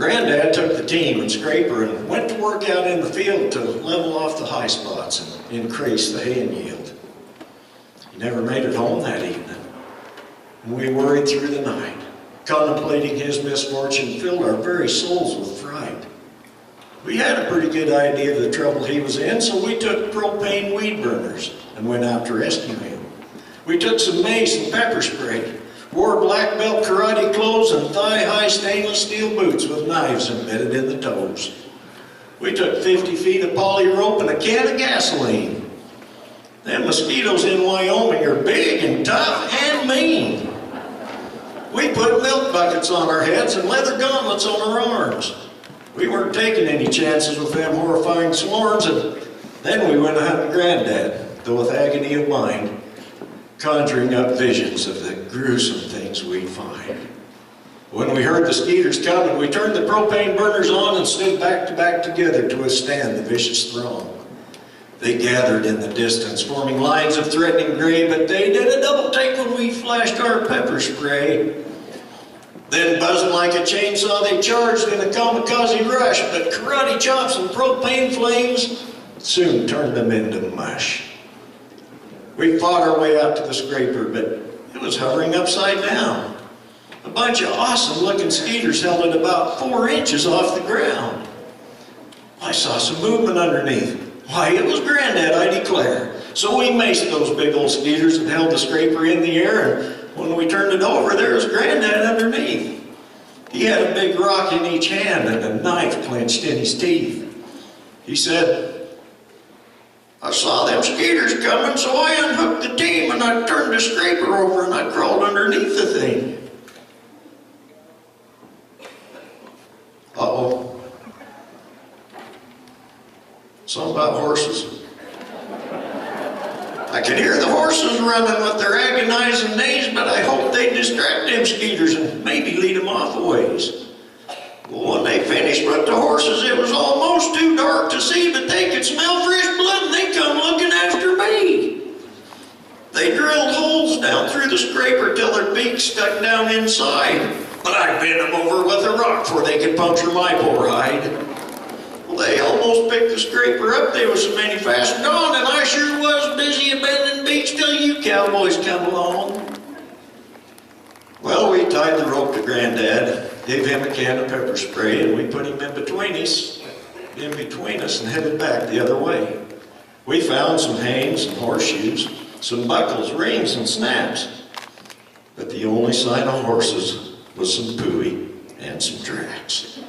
Granddad took the team and scraper and went to work out in the field to level off the high spots and increase the hay yield. He never made it home that evening, and we worried through the night. Contemplating his misfortune filled our very souls with fright. We had a pretty good idea of the trouble he was in, so we took propane weed burners and went out to rescue him. We took some mace and pepper spray, wore black belt karate clothes and thigh-high stainless steel boots with knives embedded in the toes. We took 50 feet of poly rope and a can of gasoline. Them mosquitoes in Wyoming are big and tough and mean. We put milk buckets on our heads and leather gauntlets on our arms. We weren't taking any chances with them horrifying swarms, and then we went hunting Granddad, though with agony of mind, conjuring up visions of the gruesome things we'd find. When we heard the skeeters coming, we turned the propane burners on and stood back to back together to withstand the vicious throng. They gathered in the distance, forming lines of threatening gray, but they did a double take when we flashed our pepper spray. Then, buzzing like a chainsaw, they charged in a kamikaze rush, but karate chops and propane flames soon turned them into mush. We fought our way out to the scraper, but it was hovering upside down. A bunch of awesome-looking skeeters held it about 4 inches off the ground. I saw some movement underneath. Why, it was Granddad, I declare. So we maced those big old skeeters and held the scraper in the air, and when we turned it over, there was Granddad underneath. He had a big rock in each hand and a knife clenched in his teeth. He said, "I saw them skeeters coming, so I unhooked the team and I turned the scraper over and I crawled underneath the thing." Uh-oh. Something about horses. I could hear the horses running with their agonizing neighs, but I hoped they'd distract them skeeters and maybe lead them off a ways. Well, when they finished with the horses, it was almost too dark to see, but they could smell fresh blood and they come looking after me. They drilled holes down through the scraper till their beaks stuck down inside, but I bent them over with a rock before they could puncture my poor hide. Well, they almost picked the scraper up. There was so many fast gone, and I sure was busy bending beaks till you cowboys come along. Well, we tied the rope to Granddad, gave him a can of pepper spray, and we put him in between us and headed back the other way. We found some hay, some horseshoes, some buckles, rings, and snaps. But the only sign of horses was some pooey and some tracks.